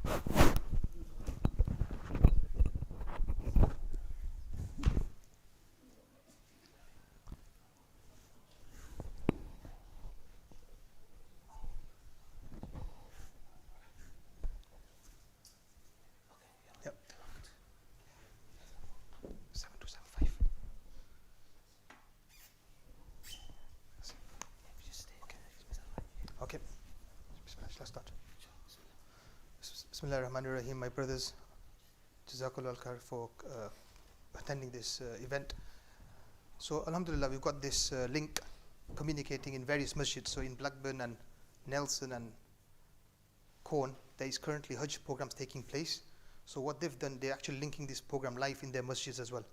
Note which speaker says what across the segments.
Speaker 1: Yep. 7275. Okay. Let's start. Bismillah ar-Rahman ar-Rahim, my brothers. Jazakallah khair for attending this event. So alhamdulillah, we've got this link communicating in various masjids. So in Blackburn and Nelson and Corn, there is currently Hajj programs taking place. So what they've done, they're actually linking this program live in their masjids as well.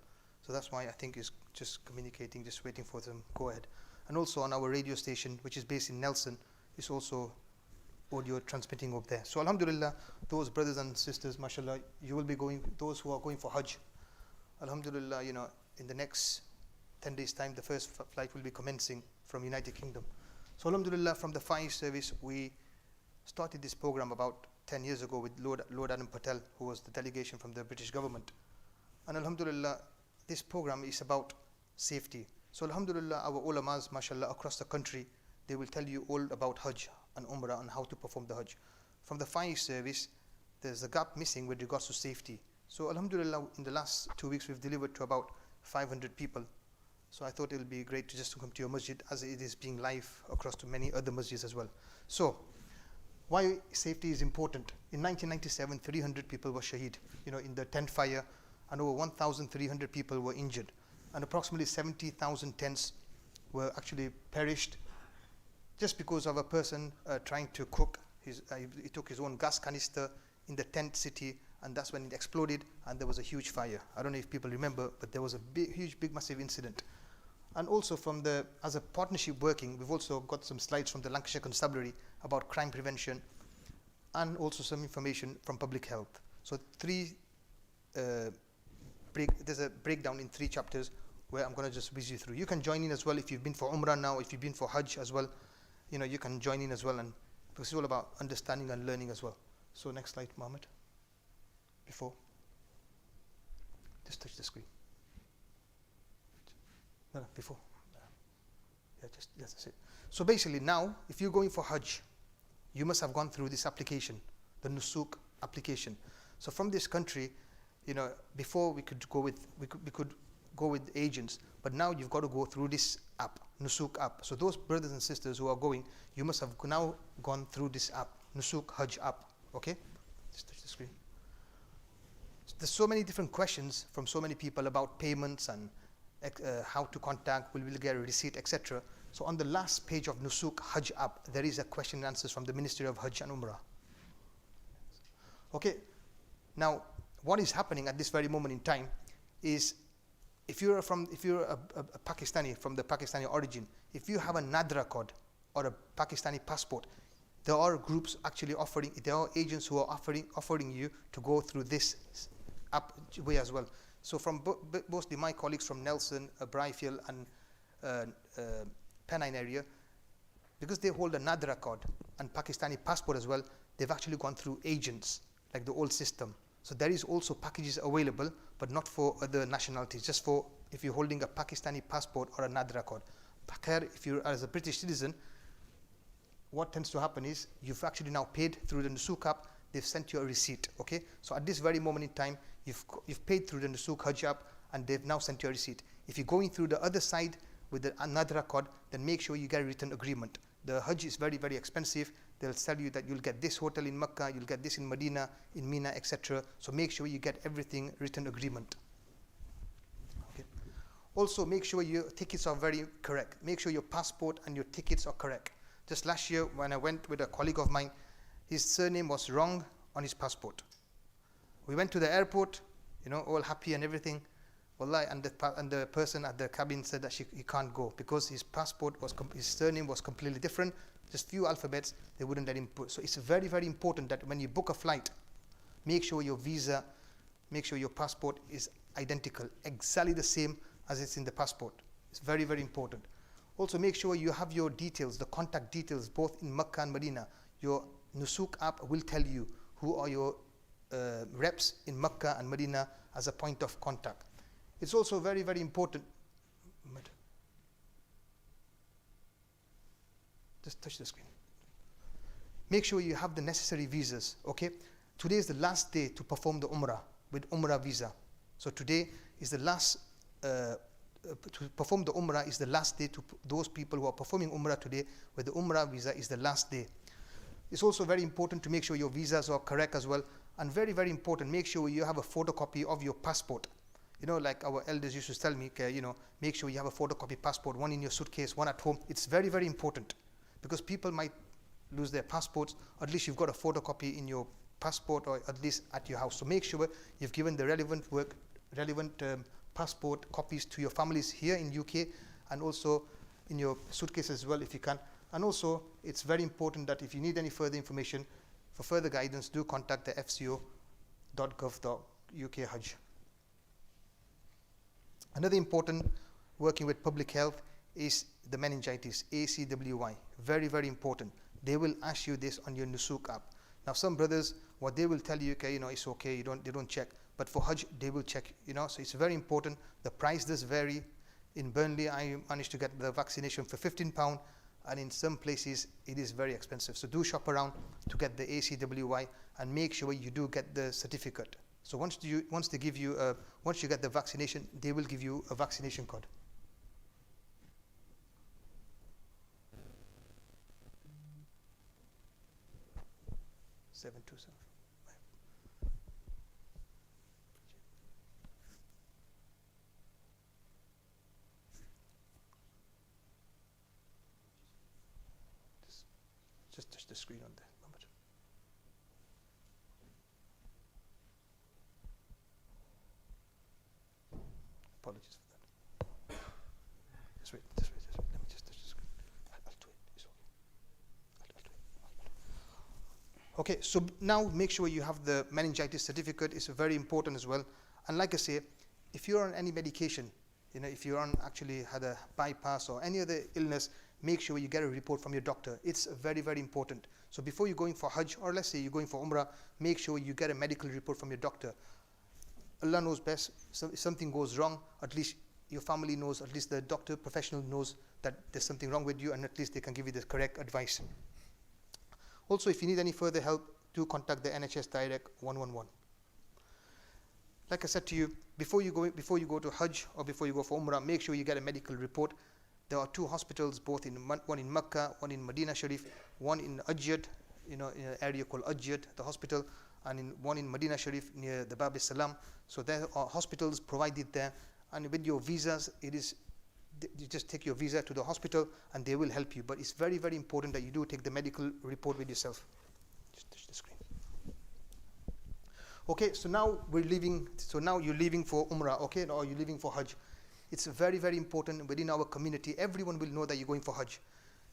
Speaker 1: So that's why I think it's just communicating, just waiting for them go ahead. And also on our radio station, which is based in Nelson, is also audio transmitting over there. So alhamdulillah, those brothers and sisters, mashallah, you will be going, those who are going for Hajj, alhamdulillah, you know, in the next 10 days time, the first flight will be commencing from United Kingdom. So alhamdulillah, from the Fire Service, we started this program about 10 years ago with Lord Adam Patel, who was the delegation from the British government. And alhamdulillah, this program is about safety. So alhamdulillah, our ulamas, mashallah, across the country, they will tell you all about Hajj and Umrah and how to perform the Hajj. From the Fire Service, there's a gap missing with regards to safety. So alhamdulillah, in the last 2 weeks, we've delivered to about 500 people. So I thought it would be great to just come to your masjid, as it is being live across to many other masjids as well. So why safety is important. In 1997, 300 people were shaheed, you know, in the tent fire, and over 1,300 people were injured. And approximately 70,000 tents were actually perished just because of a person trying to cook. He took his own gas canister in the tent city, and that's when it exploded, and there was a huge fire. I don't know if people remember, but there was a huge, massive incident. And also as a partnership working, we've also got some slides from the Lancashire Constabulary about crime prevention, and also some information from public health. So there's a breakdown in 3 chapters where I'm going to just whiz you through. You can join in as well if you've been for Umrah now, if you've been for Hajj as well. You know, you can join in as well, and because it's all about understanding and learning as well. So next slide, Mohammed. Before. Just touch the screen. No, before. Yeah, that's it. So basically now, if you're going for Hajj, you must have gone through this application, the Nusuk application. So from this country, you know, before we could go with agents, but now you've got to go through this app, Nusuk app. So those brothers and sisters who are going, you must have now gone through this app, Nusuk Hajj app. Okay? Just touch the screen. So there's so many different questions from so many people about payments and how to contact, will we get a receipt, etc. So on the last page of Nusuk Hajj app, there is a question and answers from the Ministry of Hajj and Umrah. Okay, now what is happening at this very moment in time is, if you're a Pakistani from the Pakistani origin, if you have a Nadra card or a Pakistani passport, there are groups actually offering, there are agents who are offering you to go through this app way as well. So from mostly my colleagues from Nelson, Bryfield and Pennine area, because they hold a Nadra card and Pakistani passport as well, they've actually gone through agents like the old system. So there is also packages available, but not for other nationalities, just for if you're holding a Pakistani passport or a Nadra card. If you're as a British citizen, what tends to happen is you've actually now paid through the Nusuk app, they've sent you a receipt, okay? So at this very moment in time, you've paid through the Nusuk Hajj app, and they've now sent you a receipt. If you're going through the other side with the Nadra card, then make sure you get a written agreement. The Hajj is very, very expensive. They'll tell you that you'll get this hotel in Mecca, you'll get this in Medina, in Mina, etc. So make sure you get everything written agreement. Okay. Also, make sure your tickets are very correct. Make sure your passport and your tickets are correct. Just last year, when I went with a colleague of mine, his surname was wrong on his passport. We went to the airport, you know, all happy and everything. Wallahi, and the person at the cabin said that he can't go because his passport was, his surname was completely different. Just few alphabets, they wouldn't let him put. So it's very, very important that when you book a flight, make sure your visa, make sure your passport is identical, exactly the same as it's in the passport. It's very, very important. Also make sure you have your details, the contact details, both in Mecca and Medina. Your Nusuk app will tell you who are your reps in Mecca and Medina as a point of contact. It's also very, very important. Just touch the screen. Make sure you have the necessary visas, okay? Today is the last day to perform the Umrah with Umrah visa. So today is the last, to perform the Umrah is the last day to those people who are performing Umrah today with the Umrah visa is the last day. It's also very important to make sure your visas are correct as well. And very, very important, make sure you have a photocopy of your passport. You know, like our elders used to tell me, you know, make sure you have a photocopy passport, one in your suitcase, one at home. It's very, very important because people might lose their passports. At least you've got a photocopy in your passport or at least at your house. So make sure you've given the relevant passport copies to your families here in UK and also in your suitcase as well if you can. And also, it's very important that if you need any further information, for further guidance, do contact the fco.gov.uk Hajj. Another important working with public health is the meningitis, ACWY. Very, very important. They will ask you this on your Nusuk app. Now, some brothers, what they will tell you, okay, you know, it's okay, they don't check. But for Hajj, they will check, you know, so it's very important. The price does vary. In Burnley, I managed to get the vaccination for £15, and in some places, it is very expensive. So do shop around to get the ACWY and make sure you do get the certificate. So once you get the vaccination, they will give you a vaccination card. Just touch the screen on there. Apologies for that. Just wait. Let me just touch the screen. I'll do it. It's okay. I'll do it. Okay, so now make sure you have the meningitis certificate. It's very important as well. And like I say, if you're on any medication, you know, if you're on actually had a bypass or any other illness, make sure you get a report from your doctor. It's very, very important. So before you're going for Hajj, or let's say you're going for Umrah, make sure you get a medical report from your doctor. Allah knows best. So if something goes wrong, at least your family knows, at least the doctor professional knows that there's something wrong with you, and at least they can give you the correct advice. Also, if you need any further help, do contact the NHS Direct 111. Like I said to you, before you go to Hajj or before you go for Umrah, make sure you get a medical report. There are two hospitals, one in Mecca, one in Medina Sharif, one in Ajjad, you know, in an area called Ajjad, the hospital, and one in Medina Sharif near the Bab al-Salam. So there are hospitals provided there, and with your visas, you just take your visa to the hospital and they will help you. But it's very, very important that you do take the medical report with yourself. Just touch the screen. Okay, so now we're leaving. So now you're leaving for Umrah, okay, or you're leaving for Hajj. It's very, very important within our community. Everyone will know that you're going for Hajj.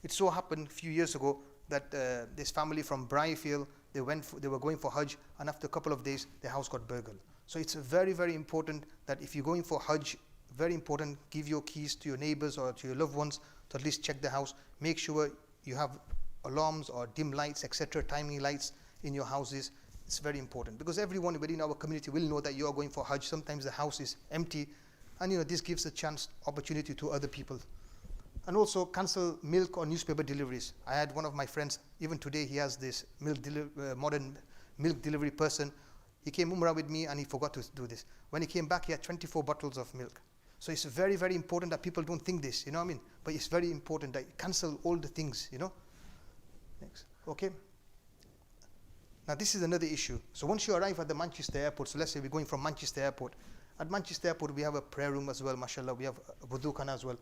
Speaker 1: It so happened a few years ago that this family from Briarfield, they were going for Hajj, and after a couple of days, their house got burgled. So it's very, very important that if you're going for Hajj, very important, give your keys to your neighbors or to your loved ones to at least check the house. Make sure you have alarms or dim lights, etc., timing lights in your houses. It's very important because everyone within our community will know that you are going for Hajj. Sometimes the house is empty, and you know this gives a chance, opportunity to other people. And also cancel milk or newspaper deliveries. I had one of my friends, even today he has this modern milk delivery person. He came Umrah with me and he forgot to do this. When he came back, he had 24 bottles of milk. So it's very, very important that people don't think this, you know what I mean? But it's very important that you cancel all the things, you know? Next, okay? Now this is another issue. So once you arrive at the Manchester airport, so let's say we're going from Manchester airport. At Manchester airport, we have a prayer room as well, mashallah. We have a wudu khana as well.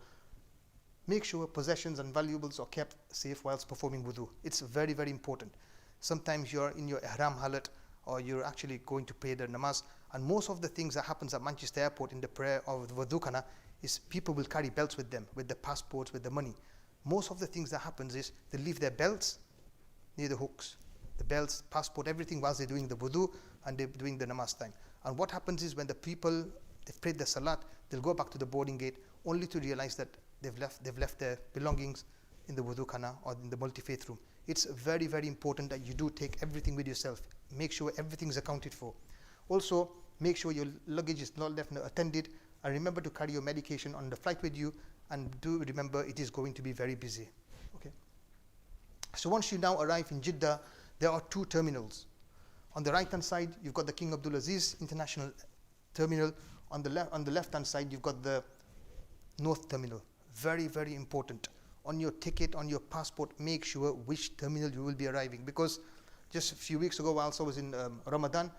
Speaker 1: Make sure possessions and valuables are kept safe whilst performing wudu. It's very, very important. Sometimes you're in your ihram halat or you're actually going to pray the namaz. And most of the things that happens at Manchester airport in the prayer of the wudu khana is people will carry belts with them, with the passports, with the money. Most of the things that happens is they leave their belts near the hooks. The belts, passport, everything whilst they're doing the wudu and they're doing the namaz time. And what happens is when the people, they've prayed the salat, they'll go back to the boarding gate only to realize that they've left their belongings in the wudu khana or in the multi-faith room. It's very, very important that you do take everything with yourself. make sure everything is accounted for. Also, make sure your luggage is not left unattended, and remember to carry your medication on the flight with you, and do remember it is going to be very busy. Okay. So once you now arrive in Jeddah, there are two terminals. On the right hand side, you've got the King Abdulaziz International Terminal. On the left hand side, you've got the North Terminal. Very, very important. On your ticket, on your passport, make sure which terminal you will be arriving, because just a few weeks ago, whilst I was in Ramadan,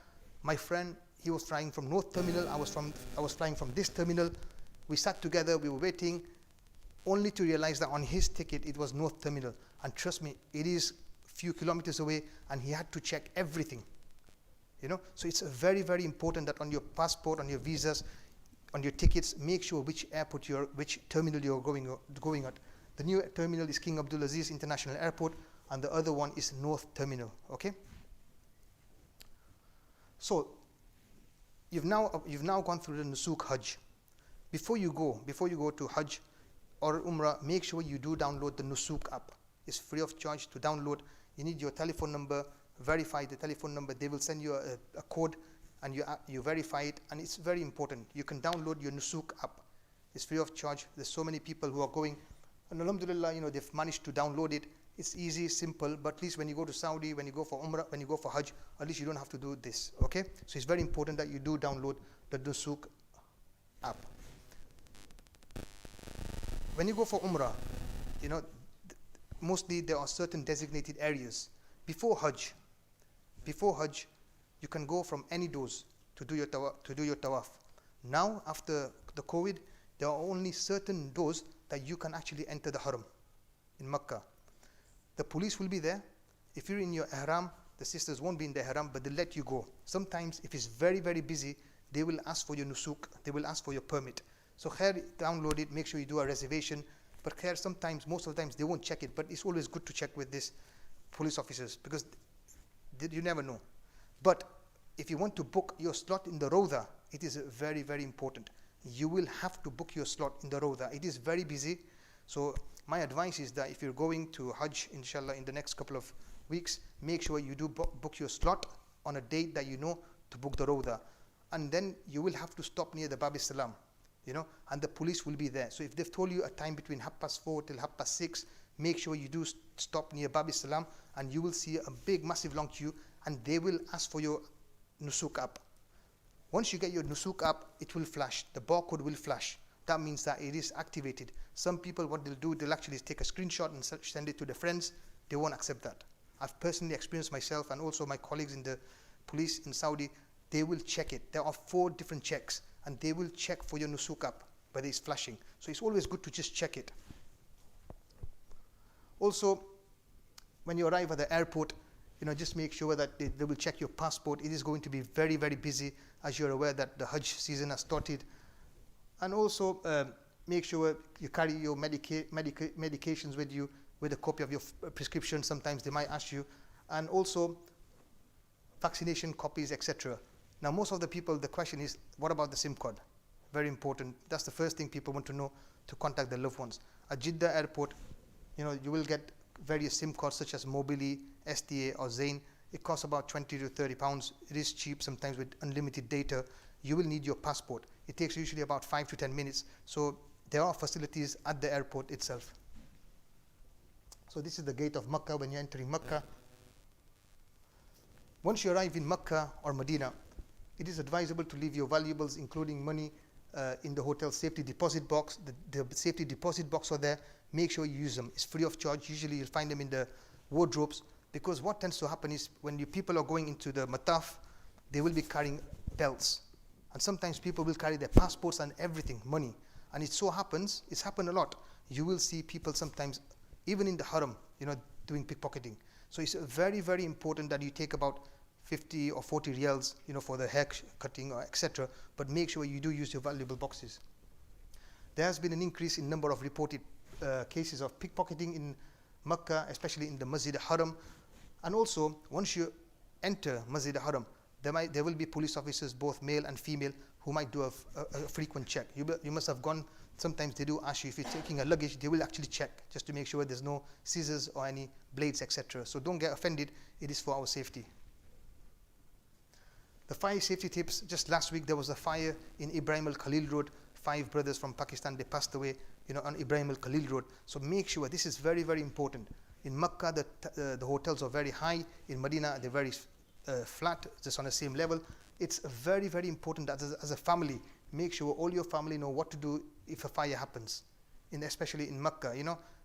Speaker 1: my friend, he was flying from North Terminal, I was flying from this terminal. We sat together, we were waiting, only to realize that on his ticket it was North Terminal. And trust me, it is a few kilometers away, and he had to check everything. You know, so it's very, very important that on your passport, on your visas, on your tickets, make sure which terminal you're going at. The new terminal is King Abdulaziz International Airport, and the other one is North Terminal. Okay. So you've now gone through the Nusuk Hajj. Before you go to Hajj or Umrah, make sure you do download the Nusuk app. It's free of charge to download. You need your telephone number. Verify the telephone number. They will send you a code, and you verify it, and it's very important. You can download your Nusuk app. It's free of charge. There's so many people who are going, and alhamdulillah, you know, they've managed to download it. It's easy, simple, but at least when you go to Saudi, when you go for Umrah, when you go for Hajj, at least you don't have to do this. Okay, so it's very important that you do download the Nusuk app. When you go for Umrah, you know, mostly there are certain designated areas. Before Hajj, you can go from any doors to do your tawaf. Now, after the COVID, there are only certain doors that you can actually enter the Haram in Makkah. The police will be there. If you're in your ihram, the sisters won't be in the ihram, but they'll let you go. Sometimes, if it's very, very busy, they will ask for your nusuk, they will ask for your permit. So here, download it, make sure you do a reservation. But here, most of the times, they won't check it, but it's always good to check with these police officers, because you never know. But if you want to book your slot in the Rawda, it is very, very important. You will have to book your slot in the Rawda. It is very busy. So my advice is that if you're going to Hajj, inshallah, in the next couple of weeks, make sure you do book your slot on a date that you know to book the Rawda. And then you will have to stop near the Bab Salam, you know, and the police will be there. So if they've told you a time between 4:30 till 6:30, make sure you do stop near Bab Salam, and you will see a big, massive long queue, and they will ask for your Nusuk app. Once you get your Nusuk app, it will flash. The barcode will flash. That means that it is activated. Some people, what they'll do, they'll actually take a screenshot and send it to their friends. They won't accept that. I've personally experienced myself, and also my colleagues in the police in Saudi, they will check it. There are 4 different checks, and they will check for your Nusuk app, whether it's flashing. So it's always good to just check it. Also, when you arrive at the airport, you know, just make sure that they will check your passport. It is going to be very, very busy, as you're aware that the Hajj season has started. And also, make sure you carry your medications with you, with a copy of your prescription. Sometimes they might ask you. And also, vaccination copies, etc. Now, most of the people, the question is, what about the SIM card? Very important. That's the first thing people want to know, to contact their loved ones. At Jeddah Airport, you know, you will get various SIM cards such as Mobily, SDA or Zain. It costs about 20 to 30 pounds. It is cheap, sometimes with unlimited data. You will need your passport. It takes usually about 5 to 10 minutes. So there are facilities at the airport itself. So this is the gate of Makkah when you're entering Makkah. Once you arrive in Makkah or Medina, it is advisable to leave your valuables, including money, in the hotel safety deposit box. The safety deposit box are there. Make sure you use them. It's free of charge. Usually you'll find them in the wardrobes, because what tends to happen is when people are going into the mataf, they will be carrying belts. And sometimes people will carry their passports and everything, money. And it so happens, it's happened a lot. You will see people sometimes, even in the haram, you know, doing pickpocketing. So it's very, very important that you take about 50 or 40 riyals, you know, for the hair cutting or etc. But make sure you do use your valuable boxes. There has been an increase in number of reported cases of pickpocketing in Makkah, especially in the Masjide-e-Haram. And also, once you enter Masjide-e-Haram, there will be police officers, both male and female, who might do a frequent check. You must have gone, sometimes they do ask you if you're taking a luggage, they will actually check just to make sure there's no scissors or any blades, etc. So don't get offended, it is for our safety. The fire safety tips, just last week there was a fire in Ibrahim al-Khalil Road. 5 brothers from Pakistan, they passed away, on Ibrahim al-Khalil Road. So make sure, this is very, very important. In Makkah, the hotels are very high. In Medina, they're very flat, just on the same level. It's very, very important that as a family, make sure all your family know what to do if a fire happens. Especially in Makkah,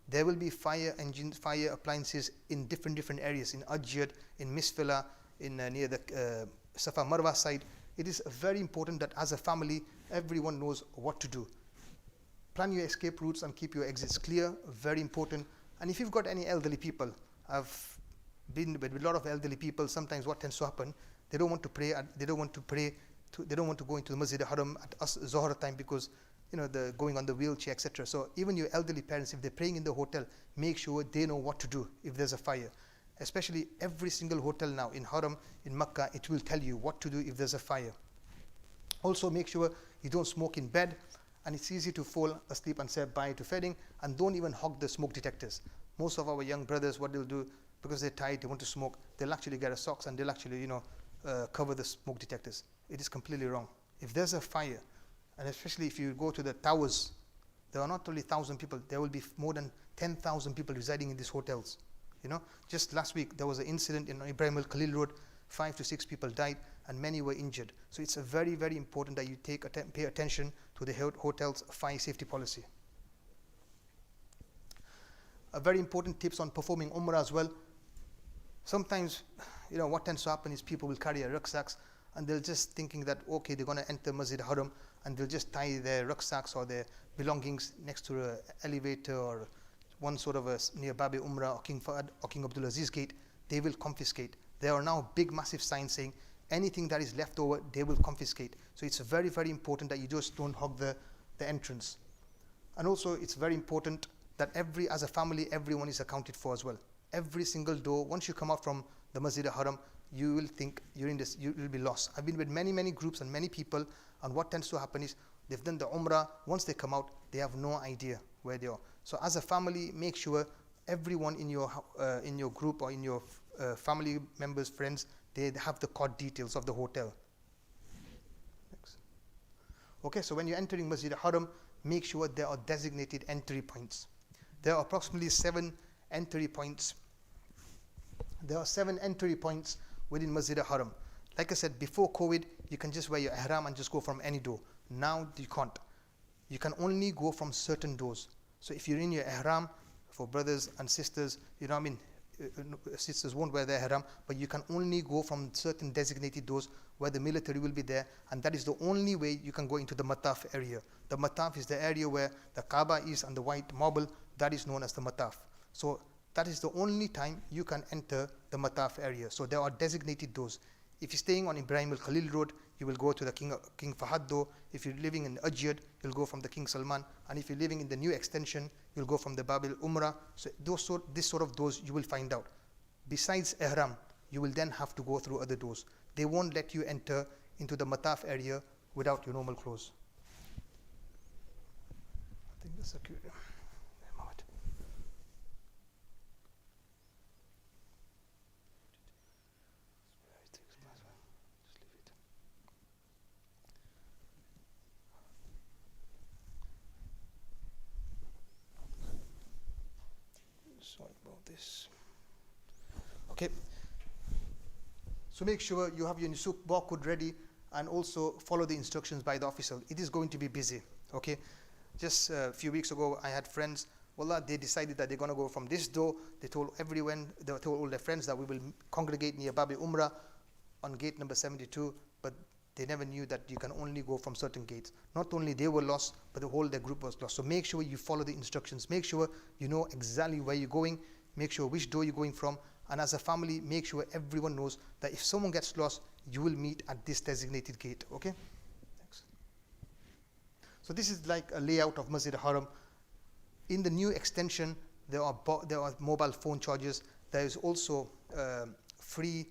Speaker 1: there will be fire engines, fire appliances in different areas, in Ajjad, in Misfila, near the Safa Marwa side. It is very important that as a family, everyone knows what to do. Plan your escape routes and keep your exits clear, very important. And if you've got any elderly people, I've been with a lot of elderly people, sometimes what tends to happen, they don't want to pray, they don't want to go into the Masjid-e-Haram at Zohar time because they're going on the wheelchair, etc. So even your elderly parents, if they're praying in the hotel, make sure they know what to do if there's a fire. Especially every single hotel now in Haram, in Makkah, it will tell you what to do if there's a fire. Also make sure you don't smoke in bed, and it's easy to fall asleep and say bye to feeding, and don't even hog the smoke detectors. Most of our young brothers, what they'll do, because they're tired, they want to smoke, they'll actually get a socks and they'll actually cover the smoke detectors. It is completely wrong. If there's a fire, and especially if you go to the towers, there are not only 1,000 people, there will be more than 10,000 people residing in these hotels. Just last week there was an incident in Ibrahim al-Khalil Road, 5 to 6 people died and many were injured. So it's a very, very important that you pay attention to the hotel's fire safety policy. A very important tips on performing Umrah as well. Sometimes, what tends to happen is people will carry a rucksacks and they're just thinking that, okay, they're going to enter Masjid Haram and they'll just tie their rucksacks or their belongings next to an elevator or one sort of near Babi Umrah or King Fahd or King Abdul Aziz gate. They will confiscate. There are now big massive signs saying anything that is left over, they will confiscate. So it's very, very important that you just don't hog the entrance. And also it's very important that as a family, everyone is accounted for as well. Every single door, once you come out from the Masjid-e-Haram, you will think you will be lost. I've been with many groups and many people, and what tends to happen is they've done the Umrah. Once they come out, they have no idea where they are. So as a family, make sure everyone in your group or in your family members, friends, they have the card details of the hotel. Next. Okay, so when you're entering Masjid-e-Haram, make sure there are designated entry points. There are approximately 7 entry points. There are 7 entry points within Masjid-e-Haram. Like I said, before COVID, you can just wear your ihram and just go from any door. Now you can't. You can only go from certain doors. So if you're in your ihram, for brothers and sisters, sisters won't wear their ihram, but you can only go from certain designated doors where the military will be there, and that is the only way you can go into the Mataf area. The Mataf is the area where the Kaaba is and the white marble, that is known as the Mataf. So that is the only time you can enter the Mataf area. So there are designated doors. If you're staying on Ibrahim al-Khalil Road, you will go to the King Fahd door. If you're living in Ajjad, you'll go from the King Salman. And if you're living in the new extension, you'll go from the Babil Umrah. So this sort of doors you will find out. Besides Ihram, you will then have to go through other doors. They won't let you enter into the Mataf area without your normal clothes. I think that's secure. Sorry about this. Okay. So make sure you have your Nusuk barcode ready and also follow the instructions by the officer. It is going to be busy. Okay. Just a few weeks ago, I had friends. Wallah, they decided that they're going to go from this door. They told everyone, they told all their friends that we will congregate near Babi Umrah on gate number 72. But they never knew that you can only go from certain gates. Not only they were lost, but the whole their group was lost. So make sure you follow the instructions. Make sure you know exactly where you're going. Make sure which door you're going from. And as a family, make sure everyone knows that if someone gets lost, you will meet at this designated gate. Okay? Thanks. So this is like a layout of Masjid Haram. In the new extension, there are mobile phone chargers. There is also free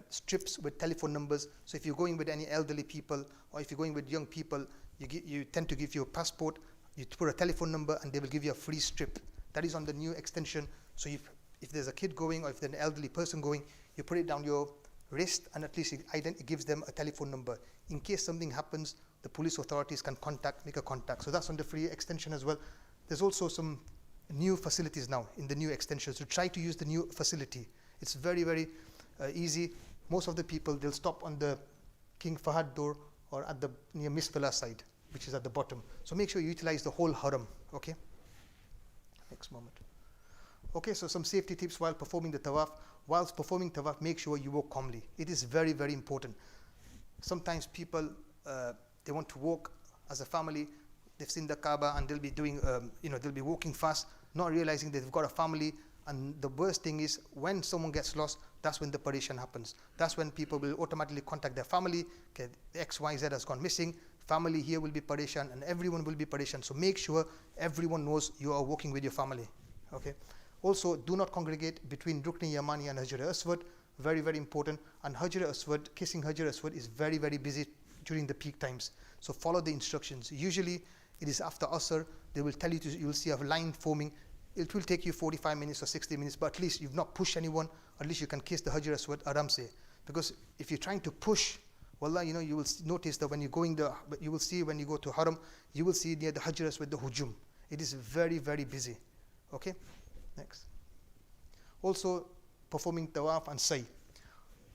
Speaker 1: strips with telephone numbers. So if you're going with any elderly people or if you're going with young people, you tend to give your passport, you put a telephone number, and they will give you a free strip. That is on the new extension. So if there's a kid going or if there's an elderly person going, you put it down your wrist, and at least it gives them a telephone number. In case something happens, the police authorities can make a contact. So that's on the free extension as well. There's also some new facilities now in the new extension. So try to use the new facility. It's very, very easy. Most of the people, they'll stop on the King Fahad door or at the near Misfala side, which is at the bottom. So make sure you utilize the whole haram. Okay. Next moment. Okay, so some safety tips while performing the tawaf. Whilst performing tawaf, make sure you walk calmly. It is very, very important. Sometimes people, they want to walk as a family. They've seen the Kaaba and they'll be doing, they'll be walking fast, not realizing that they've got a family. And the worst thing is when someone gets lost, that's when the parishan happens. That's when people will automatically contact their family. Okay, XYZ has gone missing. Family here will be parishan and everyone will be parishan. So make sure everyone knows you are walking with your family. Okay. Also, do not congregate between Rukn Yamani and Hajar Aswad. Very, very important. And Hajar Aswad, kissing Hajar Aswad is very, very busy during the peak times. So follow the instructions. Usually, it is after Asr. They will tell you you will see a line forming. It will take you 45 minutes or 60 minutes, but at least you've not pushed anyone. At least you can kiss the Hajar Aswad aramse. Because if you're trying to push, wallah, you will notice that when you're going you will see when you go to Haram, you will see near the Hajar Aswad the hujum. It is very, very busy. Okay. Next. Also, performing tawaf and sa'i.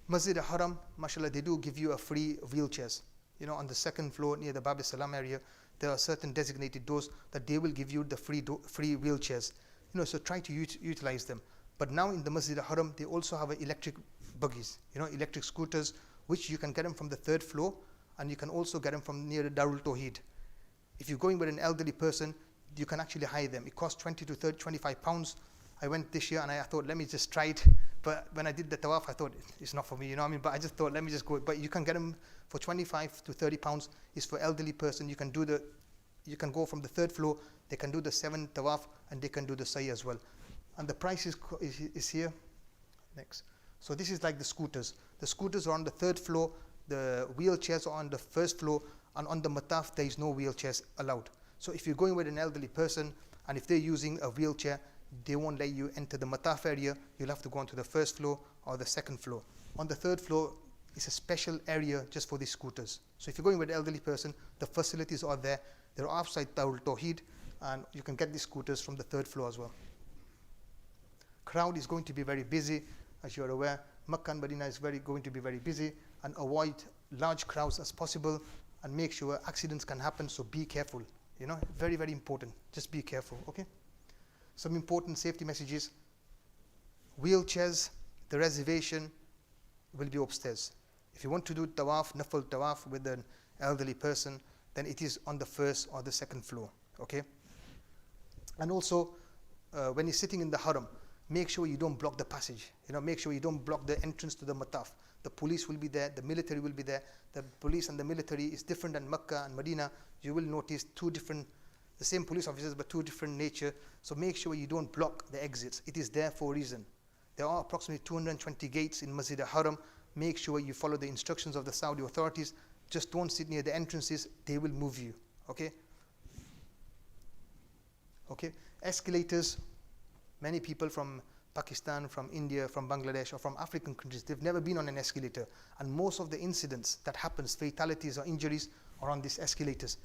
Speaker 1: Masjid-e-Haram, mashallah, they do give you a free wheelchairs. On the second floor near the Bab Salam area, there are certain designated doors that they will give you the free wheelchairs. So try to utilize them. But now in the Masjid-e-Haram, they also have electric buggies, electric scooters, which you can get them from the third floor, and you can also get them from near the Darul Tawheed. If you're going with an elderly person, you can actually hire them. It costs 20 to 30, 25 pounds. I went this year and I thought, let me just try it. But when I did the tawaf, I thought, it's not for me, But I just thought, let me just go. But you can get them for 25 to 30 pounds. It's for elderly person. You can go from the third floor. They can do the 7 tawaf and they can do the sa'i as well. And the price is here. Next. So this is like the scooters. The scooters are on the third floor. The wheelchairs are on the first floor. And on the mataf, there is no wheelchairs allowed. So if you're going with an elderly person and if they're using a wheelchair, they won't let you enter the mataf area. You'll have to go onto the first floor or the second floor. On the third floor is a special area just for these scooters. So if you're going with an elderly person, the facilities are there. They're outside Darul Tawheed and you can get these scooters from the third floor as well. Crowd is going to be very busy, as you're aware. Makkah and Medina is going to be very busy, and avoid large crowds as possible and make sure accidents can happen, so be careful. Very, very important. Just be careful, okay? Some important safety messages. Wheelchairs, the reservation will be upstairs. If you want to do tawaf, nafal tawaf with an elderly person, then it is on the first or the second floor, okay? And also, when you're sitting in the haram, make sure you don't block the passage. Make sure you don't block the entrance to the mataf. The police will be there, the military will be there. The police and the military is different than Makkah and Medina. You will notice the same police officers, but two different nature. So make sure you don't block the exits. It is there for a reason. There are approximately 220 gates in Masjid-e-Haram. Make sure you follow the instructions of the Saudi authorities. Just don't sit near the entrances. They will move you. Okay? Okay? Escalators. Many people from Pakistan, from India, from Bangladesh, or from African countries, they've never been on an escalator. And most of the incidents that happens, fatalities or injuries, are on these escalators.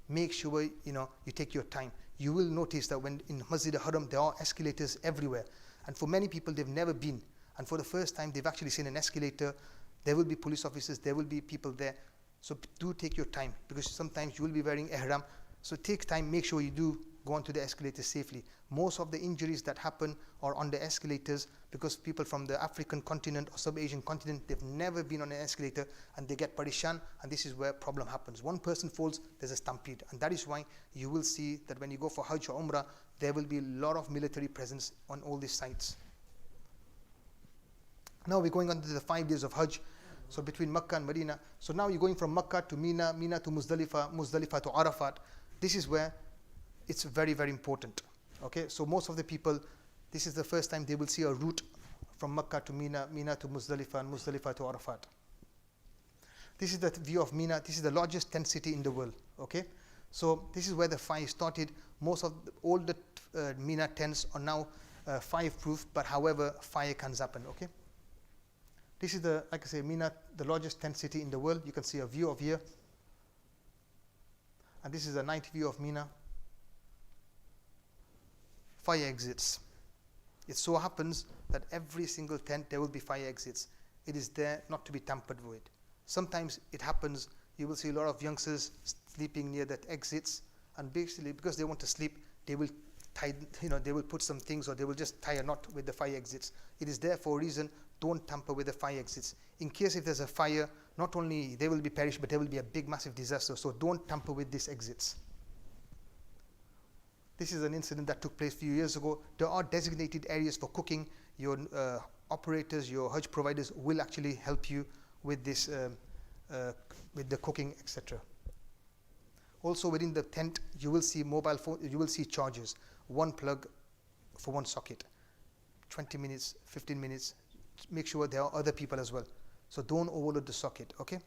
Speaker 1: Make sure you take your time. You will notice that when in Masjid-e-Haram there are escalators everywhere. And for many people, they've never been. And for the first time, they've actually seen an escalator. There will be police officers, there will be people there. So do take your time, because sometimes you will be wearing ihram. So take time, make sure you do go onto the escalators safely. Most of the injuries that happen are on the escalators because people from the African continent or sub-Asian continent, they've never been on an escalator and they get parishan, and this is where problem happens. One person falls, there's a stampede, and that is why you will see that when you go for Hajj or Umrah, there will be a lot of military presence on all these sites. Now we're going on to the 5 days of Hajj. So between Makkah and Medina. So now you're going from Makkah to Mina, Mina to Muzdalifah, Muzdalifah to Arafat. This is where it's very, very important. Okay, so most of the people, this is the first time they will see a route from Makkah to Mina, Mina to Muzdalifah, and Muzdalifah to Arafat. This is the view of Mina. This is the largest tent city in the world. Okay, so this is where the fire started. Most of all the Mina tents are now fireproof, but however, fire can happen. Okay. This is the, like I say, Mina, the largest tent city in the world. You can see a view of here. And this is a night view of Mina. Fire exits. It so happens that every single tent there will be fire exits. It is there not to be tampered with. Sometimes it happens, you will see a lot of youngsters sleeping near the exits, and basically because they want to sleep, they will tie, they will put some things, or they will just tie a knot with the fire exits. It is there for a reason. Don't tamper with the fire exits. In case if there's a fire, not only they will be perished, but there will be a big massive disaster. So don't tamper with these exits. This is an incident that took place a few years ago. There are designated areas for cooking. Your operators, your Hajj providers will actually help you with this, with the cooking, etc. Also within the tent, you will see mobile phone, you will see chargers. One plug for one socket. 20 minutes, 15 minutes. Make sure there are other people as well. So don't overload the socket, okay?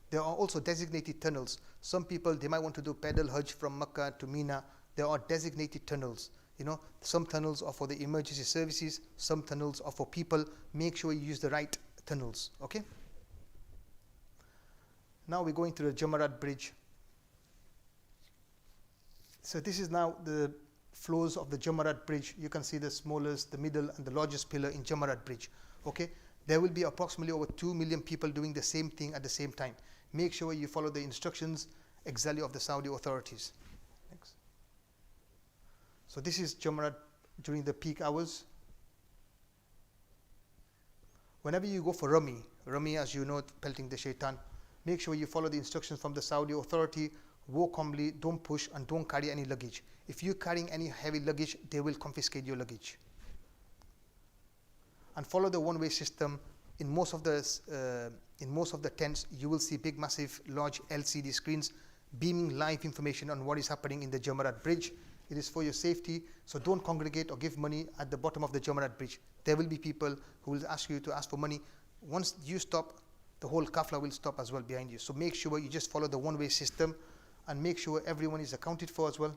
Speaker 1: There are also designated tunnels. Some people, they might want to do pedal Hajj from Makkah to Mina. There are designated tunnels. Some tunnels are for the emergency services. Some tunnels are for people. Make sure you use the right tunnels, okay? Now we're going to the Jamarat Bridge. So this is now the floors of the Jamarat Bridge. You can see the smallest, the middle, and the largest pillar in Jamarat Bridge, okay? There will be approximately over 2 million people doing the same thing at the same time. Make sure you follow the instructions exactly of the Saudi authorities. Next. So this is Jamarat during the peak hours. Whenever you go for Rami, as you know, pelting the shaitan, make sure you follow the instructions from the Saudi authority. Walk humbly, don't push, and don't carry any luggage. If you're carrying any heavy luggage, they will confiscate your luggage. And follow the one-way system. In most of the tents, you will see big, massive, large LCD screens beaming live information on what is happening in the Jamarat Bridge. It is for your safety, so don't congregate or give money at the bottom of the Jamarat Bridge. There will be people who will ask you to ask for money. Once you stop, the whole kafla will stop as well behind you. So make sure you just follow the one-way system, and make sure everyone is accounted for as well.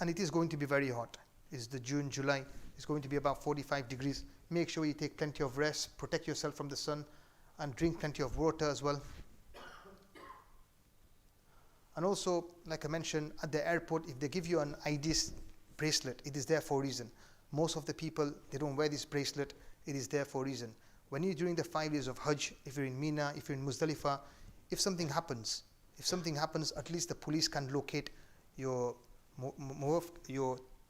Speaker 1: And it is going to be very hot. It's the June, July. It's going to be about 45 degrees. Make sure you take plenty of rest, protect yourself from the sun, and drink plenty of water as well. And also, like I mentioned, at the airport, if they give you an ID bracelet, it is there for a reason. Most of the people, they don't wear this bracelet. It is there for a reason. When you're doing the 5 days of Hajj, if you're in Mina, if you're in Muzdalifah, if something happens, at least the police can locate your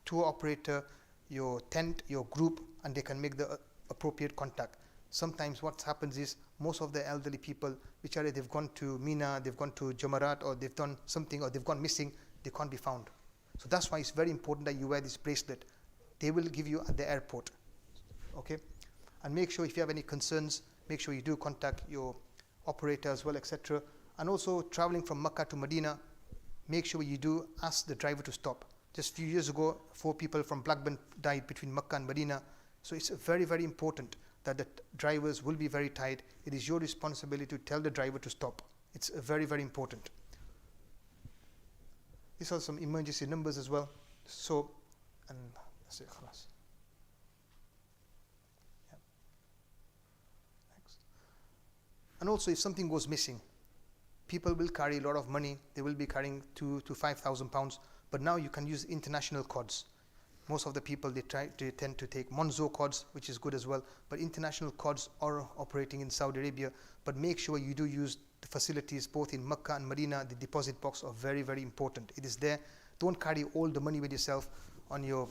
Speaker 1: tour operator, your tent, your group, and they can make the appropriate contact. Sometimes what happens is most of the elderly people, which are they've gone to Mina, they've gone to Jamarat, or they've done something, or they've gone missing, they can't be found. So that's why it's very important that you wear this bracelet. They will give you at the airport, okay? And make sure if you have any concerns, make sure you do contact your operator as well, etc. And also traveling from Makkah to Medina, make sure you do ask the driver to stop. Just a few years ago, 4 people from Blackburn died between Makkah and Medina. So it's very, very important that the drivers will be very tired. It is your responsibility to tell the driver to stop. It's very, very important. These are some emergency numbers as well. So, and that's it, khalas. Yeah. Next. And also, if something goes missing, people will carry a lot of money. They will be carrying £2,000 to £5,000. But now you can use international codes. Most of the people, they tend to take Monzo codes, which is good as well. But international codes are operating in Saudi Arabia. But make sure you do use the facilities both in Makkah and Medina. The deposit box are very, very important. It is there. Don't carry all the money with yourself on your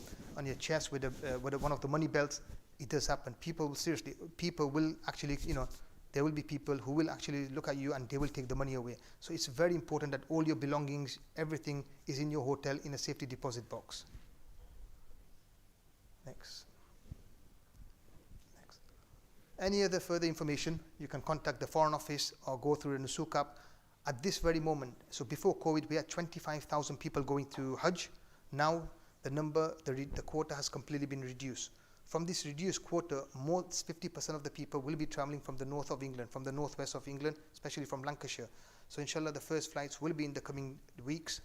Speaker 1: chest with one of the money belts. It does happen. People will actually, there will be people who will actually look at you and they will take the money away. So it's very important that all your belongings, everything is in your hotel in a safety deposit box. Next. Any other further information, you can contact the Foreign Office or go through the Nusuk app. At this very moment, so before COVID, we had 25,000 people going to Hajj. Now the quota has completely been reduced. From this reduced quota, more 50% of the people will be traveling from the north of England, from the northwest of England, especially from Lancashire. So inshallah, the first flights will be in the coming weeks.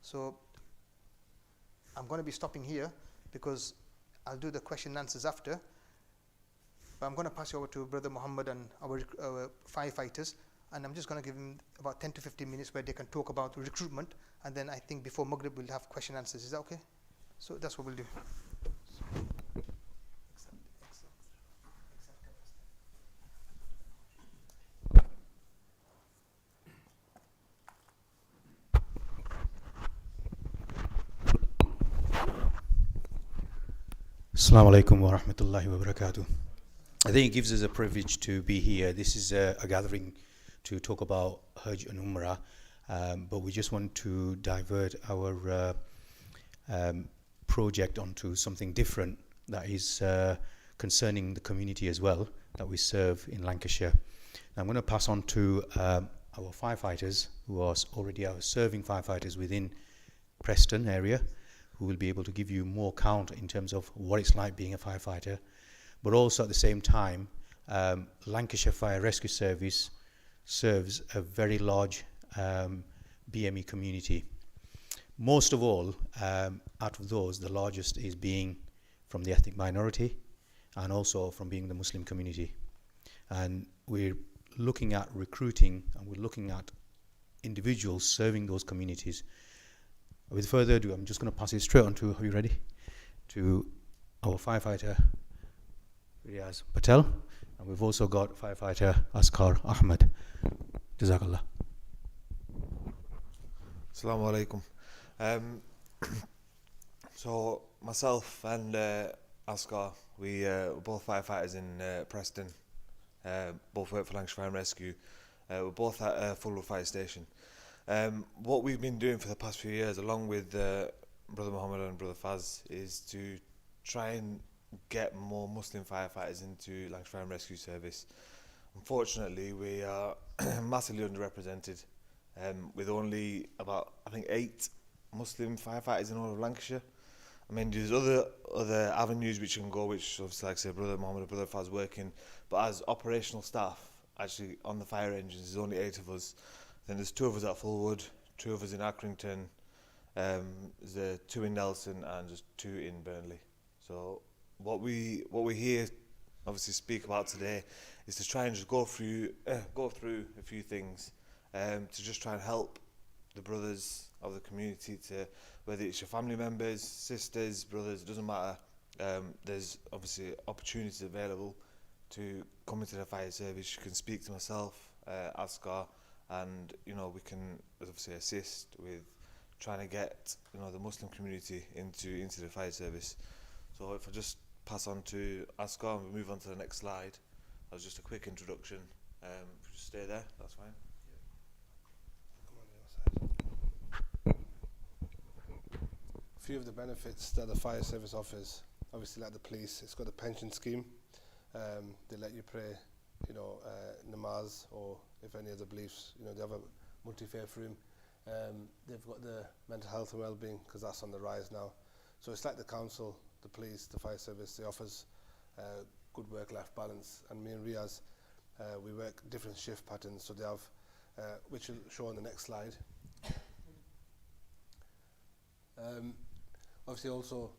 Speaker 1: So I'm going to be stopping here because I'll do the question and answers after. But I'm going to pass you over to Brother Muhammad and our firefighters, and I'm just going to give them about 10 to 15 minutes where they can talk about recruitment, and then I think before Maghrib we'll have question answers. Is that okay? So that's what we'll do.
Speaker 2: Assalamu alaikum wa rahmatullahi wa barakatuh. I think it gives us a privilege to be here. This is a gathering to talk about Hajj and Umrah, but we just want to divert our project onto something different that is concerning the community as well that we serve in Lancashire. I'm going to pass on to our firefighters, who are already our serving firefighters within Preston area, who will be able to give you more count in terms of what it's like being a firefighter. But also at the same time, Lancashire Fire Rescue Service serves a very large BME community. Most of all, out of those, the largest is being from the ethnic minority and also from being the Muslim community. And we're looking at recruiting, and we're looking at individuals serving those communities. With further ado, I'm just going to pass it straight on to, are you ready? To our firefighter, Riaz Patel. And we've also got firefighter Askar Ahmed. Jazakallah.
Speaker 3: Assalamu alaikum. So myself and Askar, we're both firefighters in Preston. Both work for Lancashire Fire and Rescue. We're both at Fulwood Fire Station. What we've been doing for the past few years, along with Brother Muhammad and Brother Faz, is to try and get more Muslim firefighters into Lancashire Fire and Rescue Service. Unfortunately, we are massively underrepresented, with only about, I think, 8 Muslim firefighters in all of Lancashire. I mean, there's other avenues which you can go, which obviously, like I say, Brother Muhammad and Brother Faz working, but as operational staff, actually on the fire engines, there's only 8 of us. Then there's 2 of us at Fulwood, 2 of us in Accrington, there's 2 in Nelson, and just 2 in Burnley. So what we here obviously speak about today is to try and just go through a few things, to just try and help the brothers of the community, to whether it's your family members, sisters, brothers, it doesn't matter. There's obviously opportunities available to come into the fire service. You can speak to myself, Askar, and we can obviously assist with trying to get the Muslim community into the fire service. So if I just pass on to Askar and we move on to the next slide, that was just a quick introduction. If you just stay there, that's fine.
Speaker 4: A few of the benefits that the fire service offers, obviously like the police, it's got a pension scheme. They let you pray, namaz, or if any other beliefs, they have a multi-faith room. They've got the mental health and well-being, because that's on the rise now. So it's like the council, the police, the fire service, they offers good work-life balance. And me and Riaz, we work different shift patterns, so they have, which will show on the next slide. Obviously also,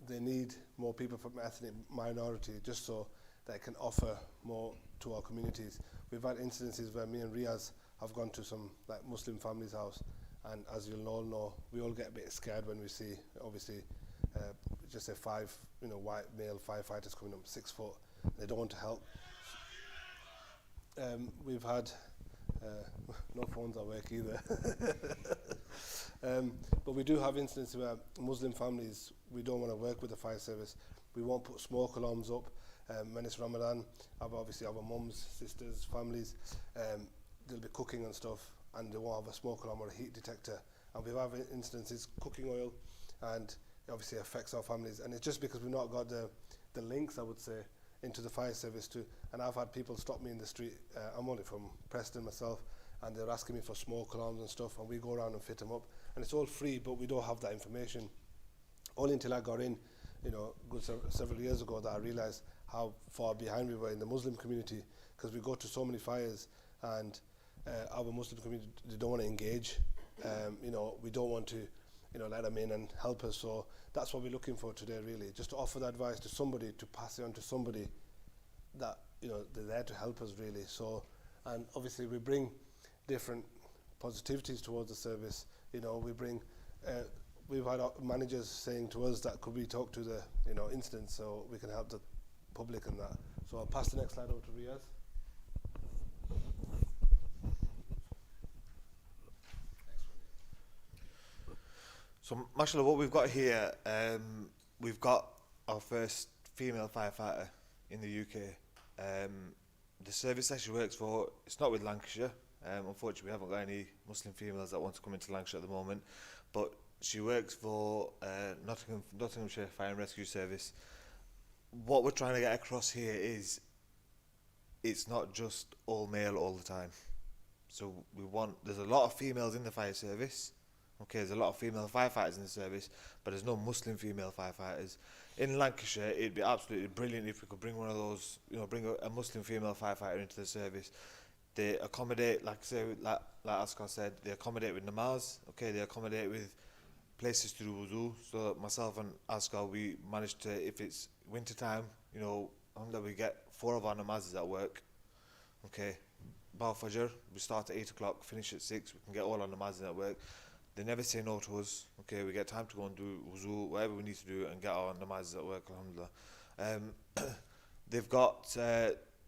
Speaker 4: they need more people from ethnic minority, just so they can offer more to our communities. We've had incidences where me and Riaz have gone to some Muslim family's house, and as you'll all know, we all get a bit scared when we see, obviously, just say 5, white male firefighters coming up 6 foot. They don't want to help. We've had no phones at work either. But we do have instances where Muslim families, we don't want to work with the fire service. We won't put smoke alarms up. When it's Ramadan, obviously our mums, sisters, families, they'll be cooking and stuff, and they won't have a smoke alarm or a heat detector. And we've had instances, cooking oil, and it obviously affects our families. And it's just because we've not got the links, I would say, into the fire service too. And I've had people stop me in the street. I'm only from Preston myself, and they're asking me for smoke alarms and stuff, and we go around and fit them up. And it's all free, but we don't have that information. Only until I got in, several years ago, that I realised how far behind we were in the Muslim community, because we go to so many fires, and our Muslim community, they don't want to engage. We don't want to, let them in and help us. So that's what we're looking for today, really, just to offer the advice to somebody, to pass it on to somebody, that, you know, they're there to help us really. So, and obviously we bring different positivities towards the service. You know, we bring, we've had our managers saying to us that could we talk to the, you know, incidents so we can help the public and that. So I'll pass the next slide over to Riaz.
Speaker 3: So, mashallah, what we've got here, we've got our first female firefighter in the UK. The service that she works for, it's not with Lancashire. Unfortunately, we haven't got any Muslim females that want to come into Lancashire at the moment. But she works for Nottinghamshire Fire and Rescue Service. What we're trying to get across here is it's not just all male all the time. So there's a lot of females in the fire service. Okay, there's a lot of female firefighters in the service, but there's no Muslim female firefighters. In Lancashire, it'd be absolutely brilliant if we could bring one of those, you know, bring a Muslim female firefighter into the service. They accommodate, like Askar said, they accommodate with namaz. Okay, they accommodate with places to do wuzu. So myself and Askar, we managed to, if it's winter time, you know, we get 4 of our namazes at work. Okay, Bar Fajr, we start at 8 o'clock, finish at 6. We can get all our namazes at work. They never say no to us. Okay, we get time to go and do wuzu, whatever we need to do, and get our namazes at work, alhamdulillah. They've got,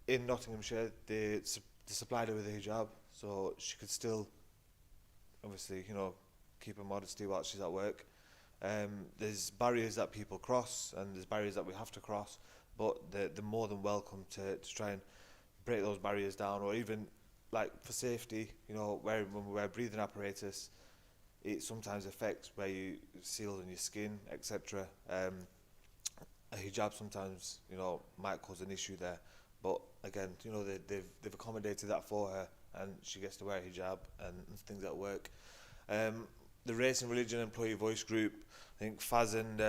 Speaker 3: in Nottinghamshire, they supplied her with a hijab, so she could still, obviously, you know, keep her modesty while she's at work. There's barriers that people cross, and there's barriers that we have to cross, but they're more than welcome to try and break those barriers down, or even, like, for safety, you know, when we wear breathing apparatus, it sometimes affects where you seal in your skin, etc. A hijab sometimes, you know, might cause an issue there, but again, you know, they've accommodated that for her, and she gets to wear a hijab and things at work. The Race and Religion Employee Voice Group, I think Faz and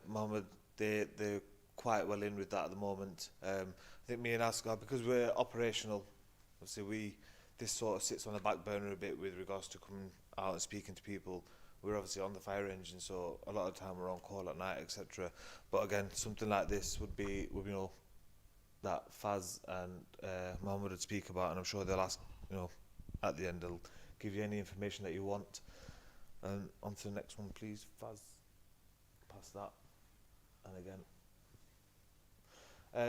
Speaker 3: Mohammed, they're quite well in with that at the moment. I think me and Askar, because we're operational, obviously this sort of sits on the back burner a bit with regards to coming out and speaking to people. We're obviously on the fire engine, so a lot of the time we're on call at night, etc. But again, something like this would be, you know, that Faz and Mohammed would speak about, and I'm sure they'll ask, you know, at the end they'll give you any information that you want. And on to the next one, please, Faz. Pass that. And again.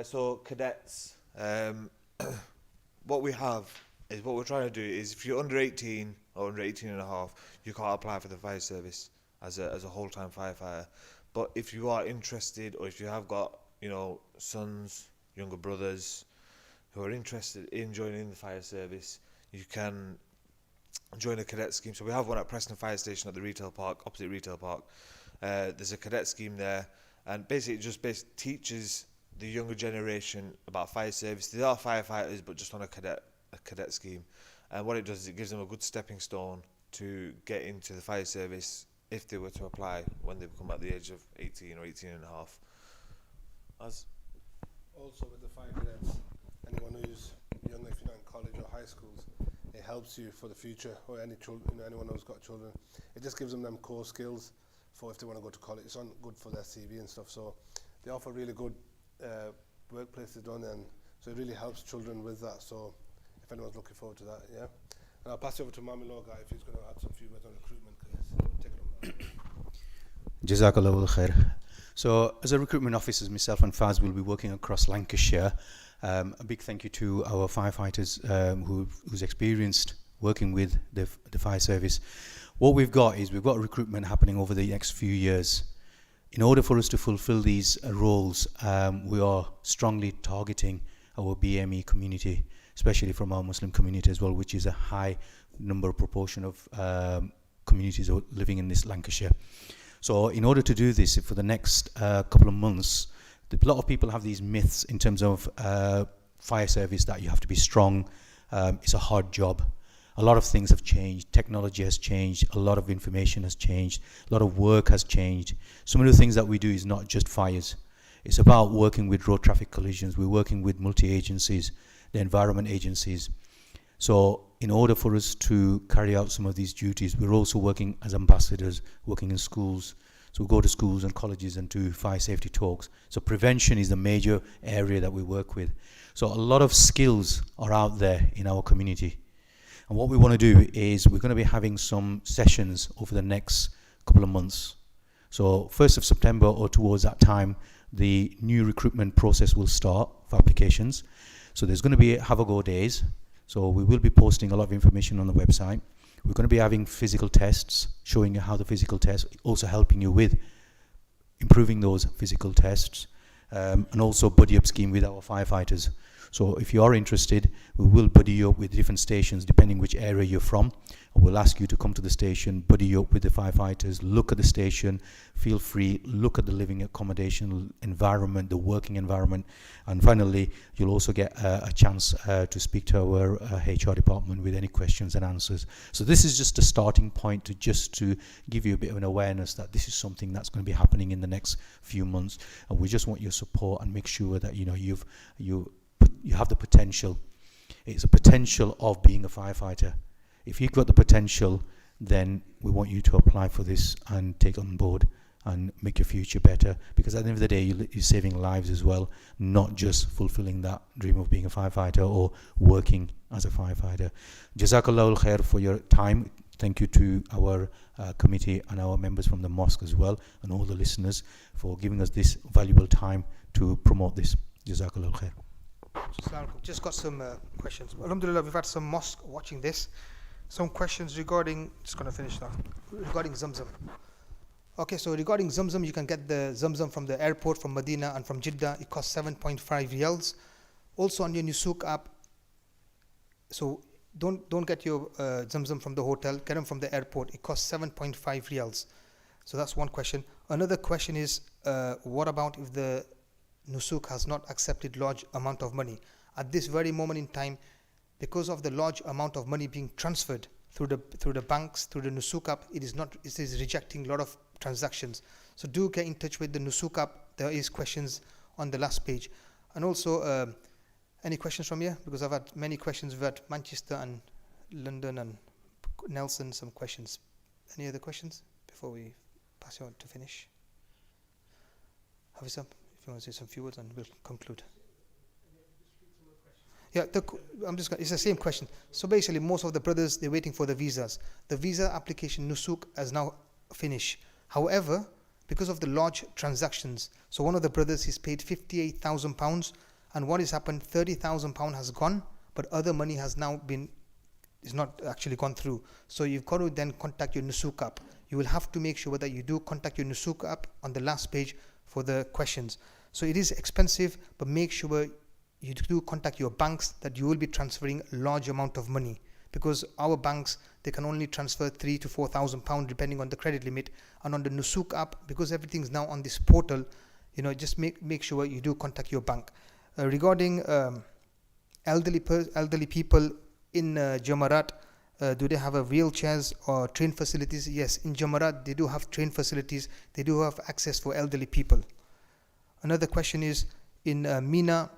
Speaker 3: So cadets, what we're trying to do is, if you're under 18 or under 18 and a half, you can't apply for the fire service as a whole-time firefighter. But if you are interested, or if you have got, you know, sons, younger brothers who are interested in joining the fire service, you can join a cadet scheme. So we have one at Preston Fire Station at the retail park, opposite retail park. There's a cadet scheme there, and basically it just teaches the younger generation about fire service. They are firefighters, but just on a cadet scheme. And what it does is it gives them a good stepping stone to get into the fire service if they were to apply when they become at the age of 18 or 18 and a half.
Speaker 4: Also with the fire cadets, anyone who's young, if you're not in college or high schools, it helps you for the future, or any children, you know, anyone who's got children. It just gives them core skills for if they want to go to college. It's not good for their CV and stuff. So they offer really good workplaces done, and so it really helps children with that. So if anyone's looking forward to that, yeah. And I'll pass you over to Mami Loga if he's going to add some few words on recruitment, because take it on that.
Speaker 2: Jazakallahu khair. So as a recruitment officers, myself and Faz will be working across Lancashire. A big thank you to our firefighters who's experienced working with the fire service. What we've got recruitment happening over the next few years. In order for us to fulfill these roles, we are strongly targeting our BME community, especially from our Muslim community as well, which is a high proportion of communities living in this Lancashire. So in order to do this, for the next couple of months, a lot of people have these myths in terms of fire service, that you have to be strong, it's a hard job. A lot of things have changed, technology has changed, a lot of information has changed, a lot of work has changed. Some of the things that we do is not just fires. It's about working with road traffic collisions, we're working with multi-agencies, the environment agencies. So in order for us to carry out some of these duties, we're also working as ambassadors, working in schools. So we go to schools and colleges and do fire safety talks. So prevention is the major area that we work with. So a lot of skills are out there in our community. And what we want to do is we're going to be having some sessions over the next couple of months. So 1st of September or towards that time, the new recruitment process will start for applications. So there's going to be have a go days. So we will be posting a lot of information on the website. We're going to be having physical tests, showing you how the physical tests, also helping you with improving those physical tests, and also buddy up scheme with our firefighters. So if you are interested, we will buddy you up with different stations depending which area you're from. And we'll ask you to come to the station, buddy you up with the firefighters, look at the station, feel free, look at the living accommodation environment, the working environment. And finally, you'll also get a chance to speak to our HR department with any questions and answers. So this is just a starting point to give you a bit of an awareness that this is something that's going to be happening in the next few months. And we just want your support and make sure that you have the potential. It's a potential of being a firefighter. If you've got the potential, then we want you to apply for this and take on board and make your future better, because at the end of the day you're saving lives as well, not just fulfilling that dream of being a firefighter or working as a firefighter. Jazakallahu khair for your time. Thank you to our committee and our members from the mosque as well, and all the listeners for giving us this valuable time to promote this. Jazakallahu khair.
Speaker 1: Just got some questions. Alhamdulillah, we've had some mosque watching this. Some questions regarding, just going to finish now, regarding Zamzam. Okay, so regarding Zamzam, you can get the Zamzam from the airport, from Medina and from Jeddah. It costs 7.5 riyals. Also on your Nusuk app, so don't get your Zamzam from the hotel, get them from the airport. It costs 7.5 riyals. So that's one question. Another question is, what about if the Nusuk has not accepted large amount of money? At this very moment in time, because of the large amount of money being transferred through the banks, through the Nusuk app, it is rejecting a lot of transactions. So do get in touch with the Nusuk app. There is questions on the last page. And also, any questions from here? Because I've had many questions. We've had Manchester and London and Nelson, some questions. Any other questions before we pass you on to finish? Hafiz, if you want to say some few words and we'll conclude. Yeah, it's the same question. So basically, most of the brothers, they're waiting for the visas. The visa application, Nusuk, has now finished. However, because of the large transactions, so one of the brothers, he's paid £58,000, and what has happened, £30,000 has gone, but other money has now is not actually gone through. So you've got to then contact your Nusuk app. You will have to make sure that you do contact your Nusuk app on the last page for the questions. So it is expensive, but make sure you do contact your banks that you will be transferring a large amount of money, because our banks, they can only transfer £3,000 to £4,000 depending on the credit limit. And on the Nusuk app, because everything's now on this portal, just make sure you do contact your bank. Regarding elderly people in Jamarat, do they have wheelchairs or train facilities? Yes, in Jamarat they do have train facilities. They do have access for elderly people. Another question is, in Mina,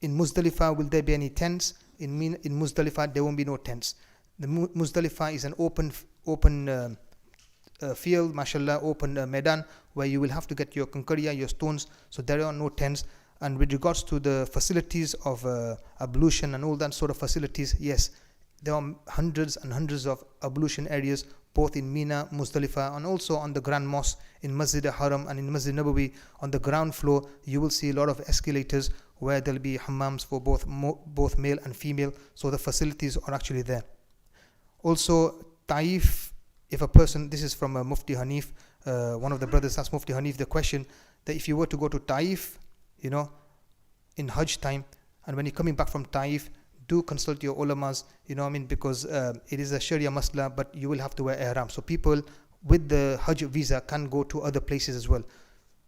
Speaker 1: in Muzdalifah, will there be any tents? In Muzdalifah, there won't be no tents. The Muzdalifah is an open field, mashallah, open medan, where you will have to get your kankaria, your stones. So there are no tents. And with regards to the facilities of ablution and all that sort of facilities, yes, there are hundreds and hundreds of ablution areas, both in Mina, Muzdalifah, and also on the Grand Mosque in Masjide Haram and in Masjid Nabawi. On the ground floor, you will see a lot of escalators where there will be hammams for both male and female. So the facilities are actually there. Also, Taif, if a person, this is from Mufti Hanif, one of the brothers asked Mufti Hanif the question that if you were to go to Taif, in Hajj time, and when you're coming back from Taif, do consult your ulamas, because it is a Sharia masla, but you will have to wear ihram. So people with the Hajj visa can go to other places as well.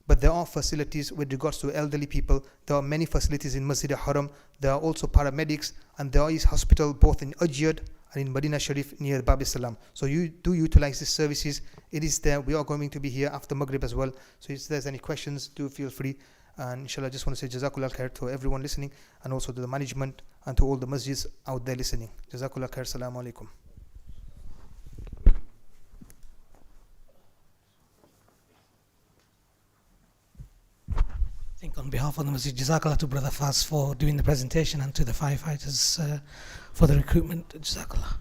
Speaker 1: But there are facilities with regards to elderly people. There are many facilities in Masjid Haram. There are also paramedics, and there is hospital both in Ajiyad and in Medina Sharif near Bab Salam. So you do utilize these services. It is there. We are going to be here after Maghrib as well. So if there's any questions, do feel free. And inshallah, I just want to say Jazakallah khair to everyone listening, and also to the management and to all the masjids out there listening. Jazakallah khair. Assalamu alaikum.
Speaker 5: think on behalf of the Masjid, Jazakallah to Brother Faz for doing the presentation and to the firefighters for the recruitment. Jazakallah.